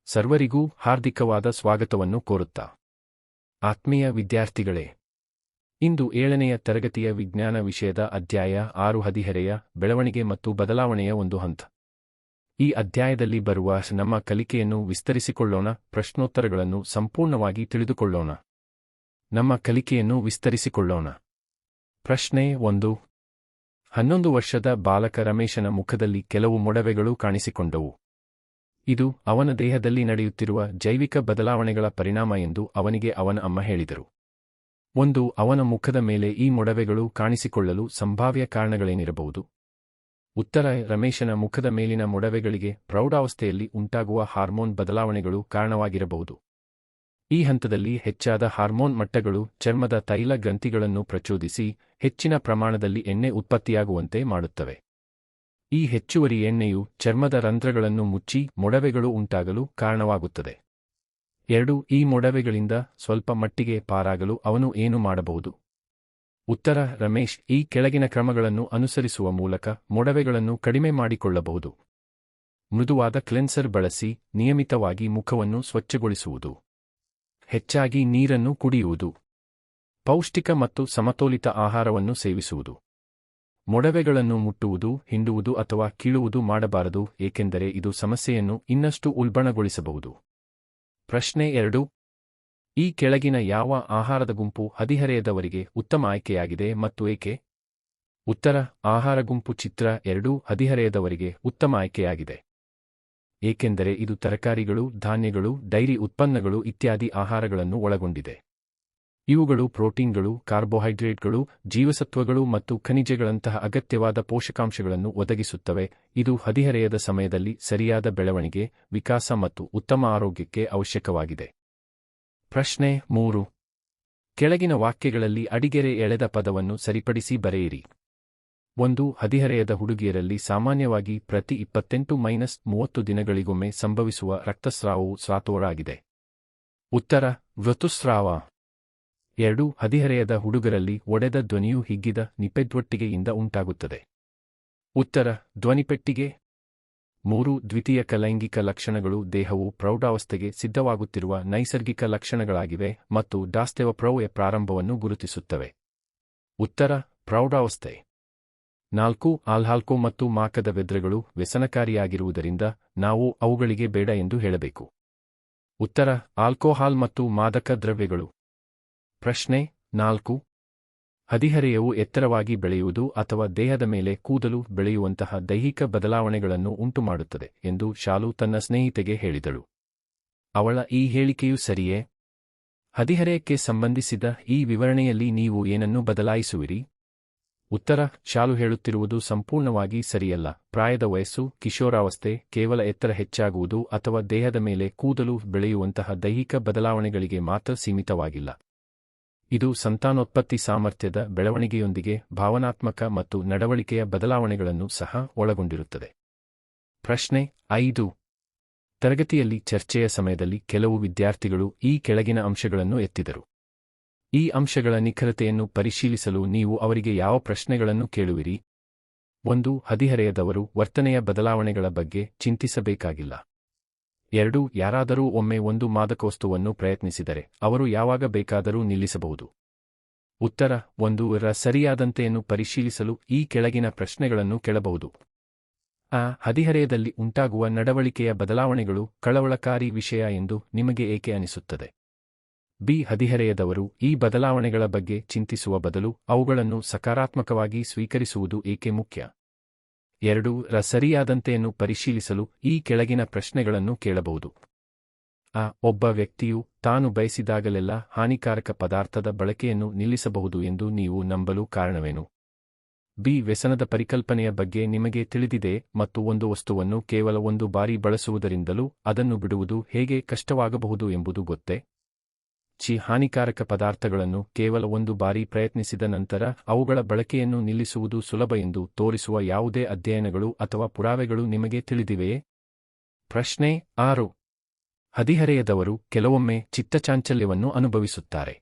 ಸರ್ವರಿಗೂ ಹಾರ್ದಿಕವಾದ ಸ್ವಾಗತವನ್ನು ಕೋರುತ್ತಾ. ಆತ್ಮೀಯ ವಿದ್ಯಾರ್ಥಿಗಳೇ, ಇಂದು 7ನೆಯ ತರಗತಿಯ ವಿಜ್ಞಾನ ವಿಷಯದ ಅಧ್ಯಾಯ 6 ಹದಿಹರೆಯ ಬೆಳವಣಿಗೆ ಮತ್ತು ಬದಲಾವಣೆಯ ಒಂದು ಹಂತ. ಈ ಅಧ್ಯಾಯದಲ್ಲಿ ಬರುವ ನಮ್ಮ ಕಲಿಕೆಯನ್ನು ವಿಸ್ತರಿಸಿಕೊಳ್ಳೋಣ, ಪ್ರಶ್ನೋತ್ತರಗಳನ್ನು ಸಂಪೂರ್ಣವಾಗಿ ತಿಳಿದುಕೊಳ್ಳೋಣ. ನಮ್ಮ ಕಲಿಕೆಯನ್ನು ವಿಸ್ತರಿಸಿಕೊಳ್ಳೋಣ. ಪ್ರಶ್ನೆ 1. 11 ವರ್ಷದ ಬಾಲಕ ರಮೇಶನ ಮುಖದಲ್ಲಿ ಕೆಲವು ಮೊಡವೆಗಳು ಕಾಣಿಸಿಕೊಂಡವು. ಇದು ಅವನ ದೇಹದಲ್ಲಿ ನಡೆಯುತ್ತಿರುವ ಜೈವಿಕ ಬದಲಾವಣೆಗಳ ಪರಿಣಾಮ ಎಂದು ಅವನಿಗೆ ಅವನ ಅಮ್ಮ ಹೇಳಿದರು. 1. ಅವನ ಮುಖದ ಮೇಲೆ ಈ ಮೊಡವೆಗಳು ಕಾಣಿಸಿಕೊಳ್ಳಲು ಸಂಭಾವ್ಯ ಕಾರಣಗಳೇನಿರಬಹುದು? ಉತ್ತರ: ರಮೇಶನ ಮುಖದ ಮೇಲಿನ ಮೊಡವೆಗಳಿಗೆ ಪ್ರೌಢಾವಸ್ಥೆಯಲ್ಲಿ ಉಂಟಾಗುವ ಹಾರ್ಮೋನ್ ಬದಲಾವಣೆಗಳು ಕಾರಣವಾಗಿರಬಹುದು. ಈ ಹಂತದಲ್ಲಿ ಹೆಚ್ಚಾದ ಹಾರ್ಮೋನ್ ಮಟ್ಟಗಳು ಚರ್ಮದ ತೈಲ ಗ್ರಂಥಿಗಳನ್ನು ಪ್ರಚೋದಿಸಿ ಹೆಚ್ಚಿನ ಪ್ರಮಾಣದಲ್ಲಿ ಎಣ್ಣೆ ಉತ್ಪತ್ತಿಯಾಗುವಂತೆ ಮಾಡುತ್ತವೆ. ಈ ಹೆಚ್ಚುವರಿ ಎಣ್ಣೆಯು ಚರ್ಮದ ರಂಧ್ರಗಳನ್ನು ಮುಚ್ಚಿ ಮೊಡವೆಗಳು ಉಂಟಾಗಲು ಕಾರಣವಾಗುತ್ತದೆ. 2. ಈ ಮೊಡವೆಗಳಿಂದ ಸ್ವಲ್ಪ ಮಟ್ಟಿಗೆ ಪಾರಾಗಲು ಅವನು ಏನು ಮಾಡಬಹುದು? ಉತ್ತರ: ರಮೇಶ್ ಈ ಕೆಳಗಿನ ಕ್ರಮಗಳನ್ನು ಅನುಸರಿಸುವ ಮೂಲಕ ಮೊಡವೆಗಳನ್ನು ಕಡಿಮೆ ಮಾಡಿಕೊಳ್ಳಬಹುದು. ಮೃದುವಾದ ಕ್ಲೆನ್ಸರ್ ಬಳಸಿ ನಿಯಮಿತವಾಗಿ ಮುಖವನ್ನು ಸ್ವಚ್ಛಗೊಳಿಸುವುದು. ಹೆಚ್ಚಾಗಿ ನೀರನ್ನು ಕುಡಿಯುವುದು. ಪೌಷ್ಟಿಕ ಮತ್ತು ಸಮತೋಲಿತ ಆಹಾರವನ್ನು ಸೇವಿಸುವುದು. ಮೊಡವೆಗಳನ್ನು ಮುಟ್ಟುವುದು, ಹಿಂಡುವುದು ಅಥವಾ ಕೀಳುವುದು ಮಾಡಬಾರದು, ಏಕೆಂದರೆ ಇದು ಸಮಸ್ಯೆಯನ್ನು ಇನ್ನಷ್ಟು ಉಲ್ಬಣಗೊಳಿಸಬಹುದು. ಪ್ರಶ್ನೆ 2. ಈ ಕೆಳಗಿನ ಯಾವ ಆಹಾರದ ಗುಂಪು ಹದಿಹರೆಯದವರಿಗೆ ಉತ್ತಮ ಆಯ್ಕೆಯಾಗಿದೆ ಮತ್ತು ಏಕೆ? ಉತ್ತರ: ಆಹಾರ ಗುಂಪು ಚಿತ್ರ 2 ಹದಿಹರೆಯದವರಿಗೆ ಉತ್ತಮ ಆಯ್ಕೆಯಾಗಿದೆ. ಏಕೆಂದರೆ ಇದು ತರಕಾರಿಗಳು, ಧಾನ್ಯಗಳು, ಡೈರಿ ಉತ್ಪನ್ನಗಳು ಇತ್ಯಾದಿ ಆಹಾರಗಳನ್ನು ಒಳಗೊಂಡಿದೆ. ಇವುಗಳು ಪ್ರೋಟೀನ್ಗಳು, ಕಾರ್ಬೋಹೈಡ್ರೇಟ್ಗಳು, ಜೀವಸತ್ವಗಳು ಮತ್ತು ಖನಿಜಗಳಂತಹ ಅಗತ್ಯವಾದ ಪೋಷಕಾಂಶಗಳನ್ನು ಒದಗಿಸುತ್ತವೆ. ಇದು ಹದಿಹರೆಯದ ಸಮಯದಲ್ಲಿ ಸರಿಯಾದ ಬೆಳವಣಿಗೆ, ವಿಕಾಸ ಮತ್ತು ಉತ್ತಮ ಆರೋಗ್ಯಕ್ಕೆ ಅವಶ್ಯಕವಾಗಿದೆ. ಪ್ರಶ್ನೆ 3. ಕೆಳಗಿನ ವಾಕ್ಯಗಳಲ್ಲಿ ಅಡಿಗೆರೆ ಎಳೆದ ಪದವನ್ನು ಸರಿಪಡಿಸಿ ಬರೆಯಿರಿ. 1. ಹದಿಹರೆಯದ ಹುಡುಗಿಯರಲ್ಲಿ ಸಾಮಾನ್ಯವಾಗಿ ಪ್ರತಿ 28-30 ದಿನಗಳಿಗೊಮ್ಮೆ ಸಂಭವಿಸುವ ರಕ್ತಸ್ರಾವವು ಸ್ರಾತೋಡಾಗಿದೆ. ಉತ್ತರ: ಋತುಸ್ರಾವ. 2. ಹದಿಹರೆಯದ ಹುಡುಗರಲ್ಲಿ ಒಡೆದ ಧ್ವನಿಯು ಹಿಗ್ಗಿದ ನಿಪ್ಪೆದ್ವೊಟ್ಟಿಗೆಯಿಂದ ಉಂಟಾಗುತ್ತದೆ. ಉತ್ತರ: ಧ್ವನಿಪೆಟ್ಟಿಗೆ. 3. ದ್ವಿತೀಯಕ ಲೈಂಗಿಕ ಲಕ್ಷಣಗಳು ದೇಹವು ಪ್ರೌಢಾವಸ್ಥೆಗೆ ಸಿದ್ಧವಾಗುತ್ತಿರುವ ನೈಸರ್ಗಿಕ ಲಕ್ಷಣಗಳಾಗಿವೆ ಮತ್ತು ಡಾಸ್ಟೆವಪ್ರೌಯ ಪ್ರಾರಂಭವನ್ನು ಗುರುತಿಸುತ್ತವೆ. ಉತ್ತರ: ಪ್ರೌಢಾವಸ್ಥೆ. 4. ಆಲ್ಹಾಲ್ಕೋ ಮತ್ತು ಮಾಕದ ವ್ಯದ್ರಗಳು ವ್ಯಸನಕಾರಿಯಾಗಿರುವುದರಿಂದ ನಾವು ಅವುಗಳಿಗೆ ಬೇಡ ಎಂದು ಹೇಳಬೇಕು. ಉತ್ತರ: ಆಲ್ಕೋಹಾಲ್ ಮತ್ತು ಮಾದಕ ದ್ರವ್ಯಗಳು. ಪ್ರಶ್ನೆ 4. ಹದಿಹರೆಯವು ಎತ್ತರವಾಗಿ ಬೆಳೆಯುವುದು ಅಥವಾ ದೇಹದ ಮೇಲೆ ಕೂದಲು ಬೆಳೆಯುವಂತಹ ದೈಹಿಕ ಬದಲಾವಣೆಗಳನ್ನು ಉಂಟುಮಾಡುತ್ತದೆ ಎಂದು ಶಾಲು ತನ್ನ ಸ್ನೇಹಿತೆಗೆ ಹೇಳಿದಳು. ಅವಳ ಈ ಹೇಳಿಕೆಯು ಸರಿಯೇ? ಹದಿಹರೆಯಕ್ಕೆ ಸಂಬಂಧಿಸಿದ ಈ ವಿವರಣೆಯಲ್ಲಿ ನೀವು ಏನನ್ನು ಬದಲಾಯಿಸುವಿರಿ? ಉತ್ತರ: ಶಾಲು ಹೇಳುತ್ತಿರುವುದು ಸಂಪೂರ್ಣವಾಗಿ ಸರಿಯಲ್ಲ. ಪ್ರಾಯದ ವಯಸ್ಸು, ಕಿಶೋರಾವಸ್ಥೆ, ಕೇವಲ ಎತ್ತರ ಹೆಚ್ಚಾಗುವುದು ಅಥವಾ ದೇಹದ ಮೇಲೆ ಕೂದಲು ಬೆಳೆಯುವಂತಹ ದೈಹಿಕ ಬದಲಾವಣೆಗಳಿಗೆ ಮಾತ್ರ ಸೀಮಿತವಾಗಿಲ್ಲ. ಇದು ಸಂತಾನೋತ್ಪತ್ತಿ ಸಾಮರ್ಥ್ಯದ ಬೆಳವಣಿಗೆಯೊಂದಿಗೆ ಭಾವನಾತ್ಮಕ ಮತ್ತು ನಡವಳಿಕೆಯ ಬದಲಾವಣೆಗಳನ್ನು ಸಹ ಒಳಗೊಂಡಿರುತ್ತದೆ. ಪ್ರಶ್ನೆ 5. ತರಗತಿಯಲ್ಲಿ ಚರ್ಚೆಯ ಸಮಯದಲ್ಲಿ ಕೆಲವು ವಿದ್ಯಾರ್ಥಿಗಳು ಈ ಕೆಳಗಿನ ಅಂಶಗಳನ್ನು ಎತ್ತಿದರು. ಈ ಅಂಶಗಳ ನಿಖರತೆಯನ್ನು ಪರಿಶೀಲಿಸಲು ನೀವು ಅವರಿಗೆ ಯಾವ ಪ್ರಶ್ನೆಗಳನ್ನು ಕೇಳುವಿರಿ? 1. ಹದಿಹರೆಯದವರು ವರ್ತನೆಯ ಬದಲಾವಣೆಗಳ ಬಗ್ಗೆ ಚಿಂತಿಸಬೇಕಾಗಿಲ್ಲ. 2. ಯಾರಾದರೂ ಒಮ್ಮೆ ಒಂದು ಮಾದಕವಸ್ತುವನ್ನು ಪ್ರಯತ್ನಿಸಿದರೆ ಅವರು ಯಾವಾಗ ಬೇಕಾದರೂ ನಿಲ್ಲಿಸಬಹುದು. ಉತ್ತರ: 1. ಸರಿಯಾದಂತೆಯನ್ನು ಪರಿಶೀಲಿಸಲು ಈ ಕೆಳಗಿನ ಪ್ರಶ್ನೆಗಳನ್ನು ಕೇಳಬಹುದು. ಅ. ಹದಿಹರೆಯದಲ್ಲಿ ಉಂಟಾಗುವ ನಡವಳಿಕೆಯ ಬದಲಾವಣೆಗಳು ಕಳವಳಕಾರಿ ವಿಷಯ ಎಂದು ನಿಮಗೆ ಏಕೆ ಅನಿಸುತ್ತದೆ? ಬಿ. ಹದಿಹರೆಯದವರು ಈ ಬದಲಾವಣೆಗಳ ಬಗ್ಗೆ ಚಿಂತಿಸುವ ಬದಲು ಅವುಗಳನ್ನು ಸಕಾರಾತ್ಮಕವಾಗಿ ಸ್ವೀಕರಿಸುವುದು ಏಕೆ ಮುಖ್ಯ? 2. ಸರಿಯಾದಂತೆಯನ್ನು ಪರಿಶೀಲಿಸಲು ಈ ಕೆಳಗಿನ ಪ್ರಶ್ನೆಗಳನ್ನು ಕೇಳಬಹುದು. ಅ. ಒಬ್ಬ ವ್ಯಕ್ತಿಯು ತಾನು ಬಯಸಿದಾಗಲೆಲ್ಲ ಹಾನಿಕಾರಕ ಪದಾರ್ಥದ ಬಳಕೆಯನ್ನು ನಿಲ್ಲಿಸಬಹುದು ಎಂದು ನೀವು ನಂಬಲು ಕಾರಣವೇನು? ಬಿ. ವ್ಯಸನದ ಪರಿಕಲ್ಪನೆಯ ಬಗ್ಗೆ ನಿಮಗೆ ತಿಳಿದಿದೆ ಮತ್ತು ಒಂದು ವಸ್ತುವನ್ನು ಕೇವಲ ಒಂದು ಬಾರಿ ಬಳಸುವುದರಿಂದಲೂ ಅದನ್ನು ಬಿಡುವುದು ಹೇಗೆ ಕಷ್ಟವಾಗಬಹುದು ಎಂಬುದು ಗೊತ್ತೇ? ಸಿ. ಹಾನಿಕಾರಕ ಪದಾರ್ಥಗಳನ್ನು ಕೇವಲ ಒಂದು ಬಾರಿ ಪ್ರಯತ್ನಿಸಿದ ನಂತರ ಅವುಗಳ ಬಳಕೆಯನ್ನು ನಿಲ್ಲಿಸುವುದು ಸುಲಭ ಎಂದು ತೋರಿಸುವ ಯಾವುದೇ ಅಧ್ಯಯನಗಳು ಅಥವಾ ಪುರಾವೆಗಳು ನಿಮಗೆ ತಿಳಿದಿವೆಯೇ? ಪ್ರಶ್ನೆ 6. ಹದಿಹರೆಯದವರು ಕೆಲವೊಮ್ಮೆ ಚಿತ್ತಚಾಂಚಲ್ಯವನ್ನು ಅನುಭವಿಸುತ್ತಾರೆ.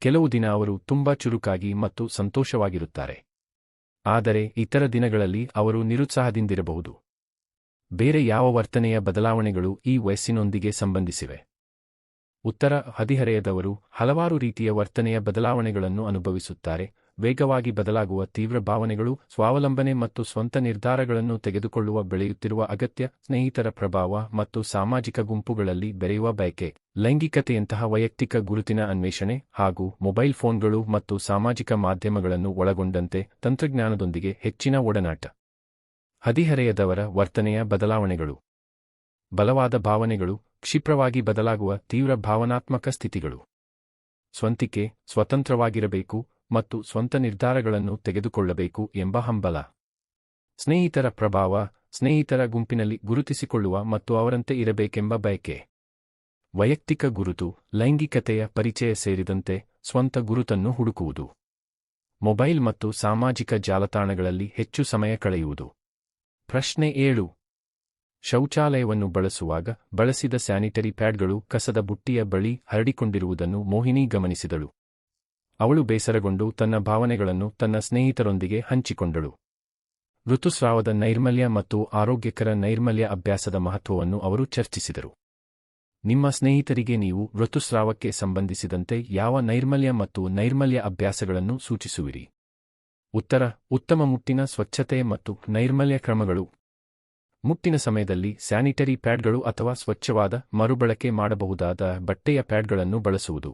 ಕೆಲವು ದಿನ ಅವರು ತುಂಬಾ ಚುರುಕಾಗಿ ಮತ್ತು ಸಂತೋಷವಾಗಿರುತ್ತಾರೆ. ಆದರೆ ಇತರ ದಿನಗಳಲ್ಲಿ ಅವರು ನಿರುತ್ಸಾಹದಿಂದಿರಬಹುದು. ಬೇರೆ ಯಾವ ವರ್ತನೆಯ ಬದಲಾವಣೆಗಳು ಈ ವಯಸ್ಸಿನೊಂದಿಗೆ ಸಂಬಂಧಿಸಿವೆ? ಉತ್ತರ: ಹದಿಹರೆಯದವರು ಹಲವಾರು ರೀತಿಯ ವರ್ತನೆಯ ಬದಲಾವಣೆಗಳನ್ನು ಅನುಭವಿಸುತ್ತಾರೆ. ವೇಗವಾಗಿ ಬದಲಾಗುವ ತೀವ್ರ ಭಾವನೆಗಳು, ಸ್ವಾವಲಂಬನೆ ಮತ್ತು ಸ್ವಂತ ನಿರ್ಧಾರಗಳನ್ನು ತೆಗೆದುಕೊಳ್ಳುವ ಬೆಳೆಯುತ್ತಿರುವ ಅಗತ್ಯ, ಸ್ನೇಹಿತರ ಪ್ರಭಾವ ಮತ್ತು ಸಾಮಾಜಿಕ ಗುಂಪುಗಳಲ್ಲಿ ಬೆರೆಯುವ ಬಯಕೆ, ಲೈಂಗಿಕತೆಯಂತಹ ವೈಯಕ್ತಿಕ ಗುರುತಿನ ಅನ್ವೇಷಣೆ, ಹಾಗೂ ಮೊಬೈಲ್ ಫೋನ್ಗಳು ಮತ್ತು ಸಾಮಾಜಿಕ ಮಾಧ್ಯಮಗಳನ್ನು ಒಳಗೊಂಡಂತೆ ತಂತ್ರಜ್ಞಾನದೊಂದಿಗೆ ಹೆಚ್ಚಿನ ಒಡನಾಟ. ಹದಿಹರೆಯದವರ ವರ್ತನೆಯ ಬದಲಾವಣೆಗಳು: ಬಲವಾದ ಭಾವನೆಗಳು, ಕ್ಷಿಪ್ರವಾಗಿ ಬದಲಾಗುವ ತೀವ್ರ ಭಾವನಾತ್ಮಕ ಸ್ಥಿತಿಗಳು, ಸ್ವಂತಿಕೆ, ಸ್ವತಂತ್ರವಾಗಿರಬೇಕು ಮತ್ತು ಸ್ವಂತ ನಿರ್ಧಾರಗಳನ್ನು ತೆಗೆದುಕೊಳ್ಳಬೇಕು ಎಂಬ ಹಂಬಲ, ಸ್ನೇಹಿತರ ಪ್ರಭಾವ, ಸ್ನೇಹಿತರ ಗುಂಪಿನಲ್ಲಿ ಗುರುತಿಸಿಕೊಳ್ಳುವ ಮತ್ತು ಅವರಂತೆ ಇರಬೇಕೆಂಬ ಬಯಕೆ, ವೈಯಕ್ತಿಕ ಗುರುತು, ಲೈಂಗಿಕತೆಯ ಪರಿಚಯ ಸೇರಿದಂತೆ ಸ್ವಂತ ಗುರುತನ್ನು ಹುಡುಕುವುದು, ಮೊಬೈಲ್ ಮತ್ತು ಸಾಮಾಜಿಕ ಜಾಲತಾಣಗಳಲ್ಲಿ ಹೆಚ್ಚು ಸಮಯ ಕಳೆಯುವುದು. ಪ್ರಶ್ನೆ 7. ಶೌಚಾಲಯವನ್ನು ಬಳಸುವಾಗ ಬಳಸಿದ ಸ್ಯಾನಿಟರಿ ಪ್ಯಾಡ್ಗಳು ಕಸದ ಬುಟ್ಟಿಯ ಬಳಿ ಹರಡಿಕೊಂಡಿರುವುದನ್ನು ಮೋಹಿನಿ ಗಮನಿಸಿದಳು. ಅವಳು ಬೇಸರಗೊಂಡು ತನ್ನ ಭಾವನೆಗಳನ್ನು ತನ್ನ ಸ್ನೇಹಿತರೊಂದಿಗೆ ಹಂಚಿಕೊಂಡಳು. ಋತುಸ್ರಾವದ ನೈರ್ಮಲ್ಯ ಮತ್ತು ಆರೋಗ್ಯಕರ ನೈರ್ಮಲ್ಯ ಅಭ್ಯಾಸದ ಮಹತ್ವವನ್ನು ಅವರು ಚರ್ಚಿಸಿದರು. ನಿಮ್ಮ ಸ್ನೇಹಿತರಿಗೆ ನೀವು ಋತುಸ್ರಾವಕ್ಕೆ ಸಂಬಂಧಿಸಿದಂತೆ ಯಾವ ನೈರ್ಮಲ್ಯ ಮತ್ತು ನೈರ್ಮಲ್ಯ ಅಭ್ಯಾಸಗಳನ್ನು ಸೂಚಿಸುವಿರಿ? ಉತ್ತರ: ಉತ್ತಮ ಮುಟ್ಟಿನ ಸ್ವಚ್ಛತೆ ಮತ್ತು ನೈರ್ಮಲ್ಯ ಕ್ರಮಗಳು. ಮುಟ್ಟಿನ ಸಮಯದಲ್ಲಿ ಸ್ಯಾನಿಟರಿ ಪ್ಯಾಡ್ಗಳು ಅಥವಾ ಸ್ವಚ್ಛವಾದ, ಮರುಬಳಕೆ ಮಾಡಬಹುದಾದ ಬಟ್ಟೆಯ ಪ್ಯಾಡ್ಗಳನ್ನು ಬಳಸುವುದು.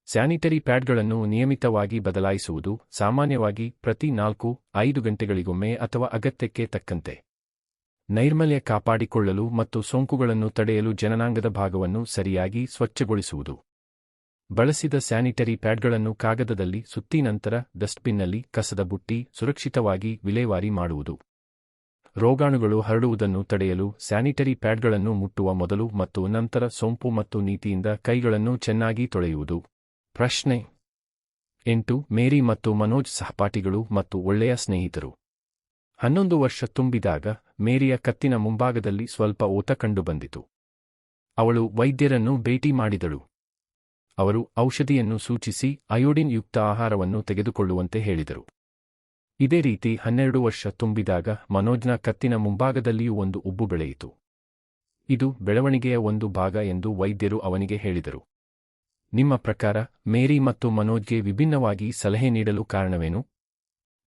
ಸ್ಯಾನಿಟರಿ ಪ್ಯಾಡ್ಗಳನ್ನು ನಿಯಮಿತವಾಗಿ ಬದಲಾಯಿಸುವುದು, ಸಾಮಾನ್ಯವಾಗಿ ಪ್ರತಿ 4-5 ಗಂಟೆಗಳಿಗೊಮ್ಮೆ ಅಥವಾ ಅಗತ್ಯಕ್ಕೆ ತಕ್ಕಂತೆ. ನೈರ್ಮಲ್ಯ ಕಾಪಾಡಿಕೊಳ್ಳಲು ಮತ್ತು ಸೋಂಕುಗಳನ್ನು ತಡೆಯಲು ಜನನಾಂಗದ ಭಾಗವನ್ನು ಸರಿಯಾಗಿ ಸ್ವಚ್ಛಗೊಳಿಸುವುದು. ಬಳಸಿದ ಸ್ಯಾನಿಟರಿ ಪ್ಯಾಡ್ಗಳನ್ನು ಕಾಗದದಲ್ಲಿ ಸುತ್ತಿ ನಂತರ ಡಸ್ಟ್ಬಿನ್ನಲ್ಲಿ ಕಸದ ಬುಟ್ಟಿ ಸುರಕ್ಷಿತವಾಗಿ ವಿಲೇವಾರಿ ಮಾಡುವುದು. ರೋಗಾಣುಗಳು ಹರಡುವುದನ್ನು ತಡೆಯಲು ಸ್ಯಾನಿಟರಿ ಪ್ಯಾಡ್ಗಳನ್ನು ಮುಟ್ಟುವ ಮೊದಲು ಮತ್ತು ನಂತರ ಸೋಂಪು ಮತ್ತು ನೀತಿಯಿಂದ ಕೈಗಳನ್ನು ಚೆನ್ನಾಗಿ ತೊಳೆಯುವುದು. ಪ್ರಶ್ನೆ 8. ಮೇರಿ ಮತ್ತು ಮನೋಜ್ ಸಹಪಾಠಿಗಳು ಮತ್ತು ಒಳ್ಳೆಯ ಸ್ನೇಹಿತರು. 11 ವರ್ಷ ತುಂಬಿದಾಗ ಮೇರಿಯ ಕತ್ತಿನ ಮುಂಭಾಗದಲ್ಲಿ ಸ್ವಲ್ಪ ಓತ ಕಂಡುಬಂದಿತು. ಅವಳು ವೈದ್ಯರನ್ನು ಭೇಟಿ ಮಾಡಿದಳು. ಅವರು ಔಷಧಿಯನ್ನು ಸೂಚಿಸಿ ಅಯೋಡಿನ್ ಯುಕ್ತ ಆಹಾರವನ್ನು ತೆಗೆದುಕೊಳ್ಳುವಂತೆ ಹೇಳಿದರು. ಇದೇ ರೀತಿ 12 ವರ್ಷ ತುಂಬಿದಾಗ ಮನೋಜ್ನ ಕತ್ತಿನ ಮುಂಭಾಗದಲ್ಲಿಯೂ ಒಂದು ಉಬ್ಬು ಬೆಳೆಯಿತು. ಇದು ಬೆಳವಣಿಗೆಯ ಒಂದು ಭಾಗ ಎಂದು ವೈದ್ಯರು ಅವನಿಗೆ ಹೇಳಿದರು. ನಿಮ್ಮ ಪ್ರಕಾರ ಮೇರಿ ಮತ್ತು ಮನೋಜ್ಗೆ ವಿಭಿನ್ನವಾಗಿ ಸಲಹೆ ನೀಡಲು ಕಾರಣವೇನು?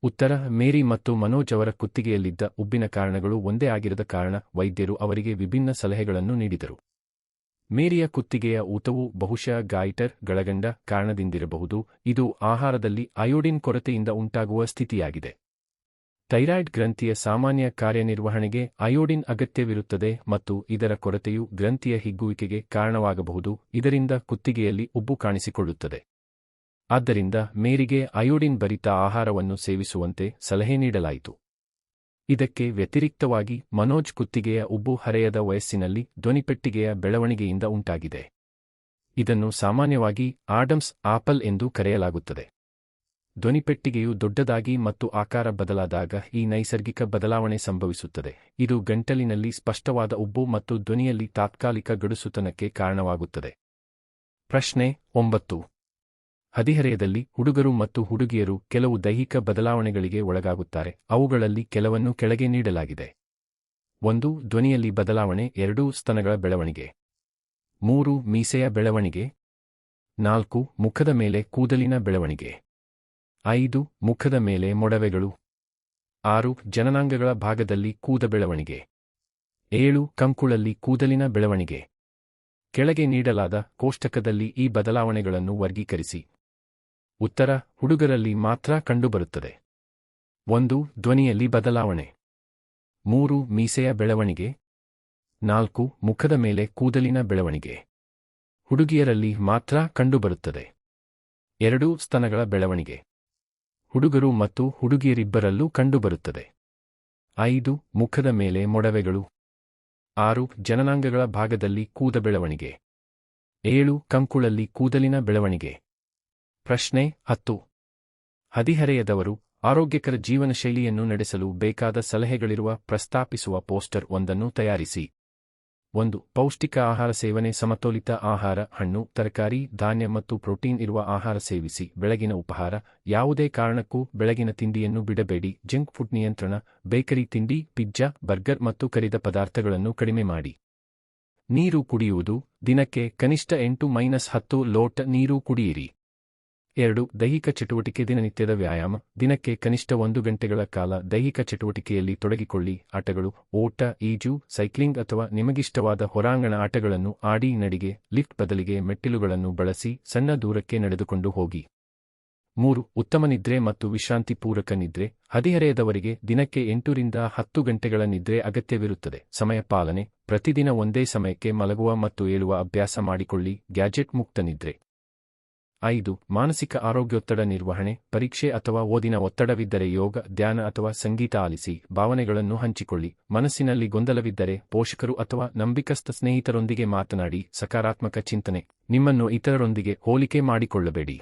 ಉತ್ತರ: ಮೇರಿ ಮತ್ತು ಮನೋಜ್ ಅವರ ಕುತ್ತಿಗೆಯಲ್ಲಿದ್ದ ಉಬ್ಬಿನ ಕಾರಣಗಳು ಒಂದೇ ಆಗಿರದ ಕಾರಣ ವೈದ್ಯರು ಅವರಿಗೆ ವಿಭಿನ್ನ ಸಲಹೆಗಳನ್ನು ನೀಡಿದರು. ಮೇರಿಯ ಕುತ್ತಿಗೆಯ ಊತವು ಬಹುಶಃ ಗಾಯ್ಟರ್ ಗಳಗಂಡ ಕಾರಣದಿಂದಿರಬಹುದು. ಇದು ಆಹಾರದಲ್ಲಿ ಅಯೋಡಿನ್ ಕೊರತೆಯಿಂದ ಉಂಟಾಗುವ ಸ್ಥಿತಿಯಾಗಿದೆ. ಥೈರಾಯ್ಡ್ ಗ್ರಂಥಿಯ ಸಾಮಾನ್ಯ ಕಾರ್ಯನಿರ್ವಹಣೆಗೆ ಅಯೋಡಿನ್ ಅಗತ್ಯವಿರುತ್ತದೆ ಮತ್ತು ಇದರ ಕೊರತೆಯು ಗ್ರಂಥಿಯ ಹಿಗ್ಗುವಿಕೆಗೆ ಕಾರಣವಾಗಬಹುದು, ಇದರಿಂದ ಕುತ್ತಿಗೆಯಲ್ಲಿ ಉಬ್ಬು ಕಾಣಿಸಿಕೊಳ್ಳುತ್ತದೆ. ಆದ್ದರಿಂದ ಮೇರಿಗೆ ಅಯೋಡಿನ್ ಭರಿತ ಆಹಾರವನ್ನು ಸೇವಿಸುವಂತೆ ಸಲಹೆ ನೀಡಲಾಯಿತು. ಇದಕ್ಕೆ ವ್ಯತಿರಿಕ್ತವಾಗಿ ಮನೋಜ್ ಕುತ್ತಿಗೆಯ ಉಬ್ಬು ಹರೆಯದ ವಯಸ್ಸಿನಲ್ಲಿ ಧ್ವನಿಪೆಟ್ಟಿಗೆಯ ಬೆಳವಣಿಗೆಯಿಂದ ಉಂಟಾಗಿದೆ. ಇದನ್ನು ಸಾಮಾನ್ಯವಾಗಿ ಆಡಮ್ಸ್ ಆಪಲ್ ಎಂದು ಕರೆಯಲಾಗುತ್ತದೆ. ಧ್ವನಿಪೆಟ್ಟಿಗೆಯು ದೊಡ್ಡದಾಗಿ ಮತ್ತು ಆಕಾರ ಬದಲಾದಾಗ ಈ ನೈಸರ್ಗಿಕ ಬದಲಾವಣೆ ಸಂಭವಿಸುತ್ತದೆ. ಇದು ಗಂಟಲಿನಲ್ಲಿ ಸ್ಪಷ್ಟವಾದ ಉಬ್ಬು ಮತ್ತು ಧ್ವನಿಯಲ್ಲಿ ತಾತ್ಕಾಲಿಕ ಗಡುಸುತನಕ್ಕೆ ಕಾರಣವಾಗುತ್ತದೆ. ಪ್ರಶ್ನೆ 9. ಹದಿಹರೆಯದಲ್ಲಿ ಹುಡುಗರು ಮತ್ತು ಹುಡುಗಿಯರು ಕೆಲವು ದೈಹಿಕ ಬದಲಾವಣೆಗಳಿಗೆ ಒಳಗಾಗುತ್ತಾರೆ. ಅವುಗಳಲ್ಲಿ ಕೆಲವನ್ನು ಕೆಳಗೆ ನೀಡಲಾಗಿದೆ. 1. ಧ್ವನಿಯಲ್ಲಿ ಬದಲಾವಣೆ. 2. ಸ್ತನಗಳ ಬೆಳವಣಿಗೆ. 3. ಮೀಸೆಯ ಬೆಳವಣಿಗೆ. 4. ಮುಖದ ಮೇಲೆ ಕೂದಲಿನ ಬೆಳವಣಿಗೆ. 5. ಮುಖದ ಮೇಲೆ ಮೊಡವೆಗಳು. 6. ಜನನಾಂಗಗಳ ಭಾಗದಲ್ಲಿ ಕೂದ ಬೆಳವಣಿಗೆ. 7. ಕಂಕುಳಲ್ಲಿ ಕೂದಲಿನ ಬೆಳವಣಿಗೆ. ಕೆಳಗೆ ನೀಡಲಾದ ಕೋಷ್ಟಕದಲ್ಲಿ ಈ ಬದಲಾವಣೆಗಳನ್ನು ವರ್ಗೀಕರಿಸಿ. ಉತ್ತರ: ಹುಡುಗರಲ್ಲಿ ಮಾತ್ರ ಕಂಡುಬರುತ್ತದೆ. 1. ಧ್ವನಿಯಲ್ಲಿ ಬದಲಾವಣೆ. 3. ಮೀಸೆಯ ಬೆಳವಣಿಗೆ. 4. ಮುಖದ ಮೇಲೆ ಕೂದಲಿನ ಬೆಳವಣಿಗೆ. ಹುಡುಗಿಯರಲ್ಲಿ ಮಾತ್ರ ಕಂಡುಬರುತ್ತದೆ. 2. ಸ್ತನಗಳ ಬೆಳವಣಿಗೆ. ಹುಡುಗರು ಮತ್ತು ಹುಡುಗಿಯರಿಬ್ಬರಲ್ಲೂ ಕಂಡುಬರುತ್ತದೆ. 5. ಮುಖದ ಮೇಲೆ ಮೊಡವೆಗಳು. 6. ಜನನಾಂಗಗಳ ಭಾಗದಲ್ಲಿ ಕೂದ ಬೆಳವಣಿಗೆ. 7. ಕಂಕುಳಲ್ಲಿ ಕೂದಲಿನ ಬೆಳವಣಿಗೆ. ಪ್ರಶ್ನೆ 10. ಹದಿಹರೆಯದವರು ಆರೋಗ್ಯಕರ ಜೀವನಶೈಲಿಯನ್ನು ನಡೆಸಲು ಬೇಕಾದ ಸಲಹೆಗಳಿರುವ ಪ್ರಸ್ತಾಪಿಸುವ ಪೋಸ್ಟರ್ ಒಂದನ್ನು ತಯಾರಿಸಿ. 1. ಪೌಷ್ಟಿಕ ಆಹಾರ ಸೇವನೆ ಸಮತೋಲಿತ ಆಹಾರ ಹಣ್ಣು ತರಕಾರಿ ಧಾನ್ಯ ಮತ್ತು ಪ್ರೋಟೀನ್ ಇರುವ ಆಹಾರ ಸೇವಿಸಿ ಬೆಳಗಿನ ಉಪಹಾರ ಯಾವುದೇ ಕಾರಣಕ್ಕೂ ಬೆಳಗಿನ ತಿಂಡಿಯನ್ನು ಬಿಡಬೇಡಿ ಜಂಕ್ ಫುಡ್ ನಿಯಂತ್ರಣ ಬೇಕರಿ ತಿಂಡಿ ಪಿಜ್ಜಾ ಬರ್ಗರ್ ಮತ್ತು ಕರಿದ ಪದಾರ್ಥಗಳನ್ನು ಕಡಿಮೆ ಮಾಡಿ ನೀರು ಕುಡಿಯುವುದು ದಿನಕ್ಕೆ ಕನಿಷ್ಠ 8-10 ಲೋಟ ನೀರು ಕುಡಿಯಿರಿ 2. ದೈಹಿಕ ಚಟುವಟಿಕೆ ದಿನನಿತ್ಯದ ವ್ಯಾಯಾಮ ದಿನಕ್ಕೆ ಕನಿಷ್ಠ 1 ಗಂಟೆಗಳ ಕಾಲ ದೈಹಿಕ ಚಟುವಟಿಕೆಯಲ್ಲಿ ತೊಡಗಿಕೊಳ್ಳಿ ಆಟಗಳು ಓಟ ಈಜು ಸೈಕ್ಲಿಂಗ್ ಅಥವಾ ನಿಮಗಿಷ್ಟವಾದ ಹೊರಾಂಗಣ ಆಟಗಳನ್ನು ಆಡಿ ನಡಿಗೆ ಲಿಫ್ಟ್ ಬದಲಿಗೆ ಮೆಟ್ಟಿಲುಗಳನ್ನು ಬಳಸಿ ಸಣ್ಣ ದೂರಕ್ಕೆ ನಡೆದುಕೊಂಡು ಹೋಗಿ 3. ಉತ್ತಮ ನಿದ್ರೆ ಮತ್ತು ವಿಶ್ರಾಂತಿ ಪೂರಕ ನಿದ್ರೆ ಹದಿಹರೆಯದವರಿಗೆ ದಿನಕ್ಕೆ 8-10 ಗಂಟೆಗಳ ನಿದ್ರೆ ಅಗತ್ಯವಿರುತ್ತದೆ ಸಮಯ ಪಾಲನೆ ಪ್ರತಿದಿನ ಒಂದೇ ಸಮಯಕ್ಕೆ ಮಲಗುವ ಮತ್ತು ಏಳುವ ಅಭ್ಯಾಸ ಮಾಡಿಕೊಳ್ಳಿ ಗ್ಯಾಜೆಟ್ ಮುಕ್ತ ನಿದ್ರೆ 5. ಮಾನಸಿಕ ಆರೋಗ್ಯೋತ್ತಡ ನಿರ್ವಹಣೆ ಪರೀಕ್ಷೆ ಅಥವಾ ಓದಿನ ಒತ್ತಡವಿದ್ದರೆ ಯೋಗ ಧ್ಯಾನ ಅಥವಾ ಸಂಗೀತ ಆಲಿಸಿ ಭಾವನೆಗಳನ್ನು ಹಂಚಿಕೊಳ್ಳಿ ಮನಸ್ಸಿನಲ್ಲಿ ಗೊಂದಲವಿದ್ದರೆ ಪೋಷಕರು ಅಥವಾ ನಂಬಿಕಸ್ಥ ಸ್ನೇಹಿತರೊಂದಿಗೆ ಮಾತನಾಡಿ ಸಕಾರಾತ್ಮಕ ಚಿಂತನೆ ನಿಮ್ಮನ್ನು ಇತರರೊಂದಿಗೆ ಹೋಲಿಕೆ ಮಾಡಿಕೊಳ್ಳಬೇಡಿ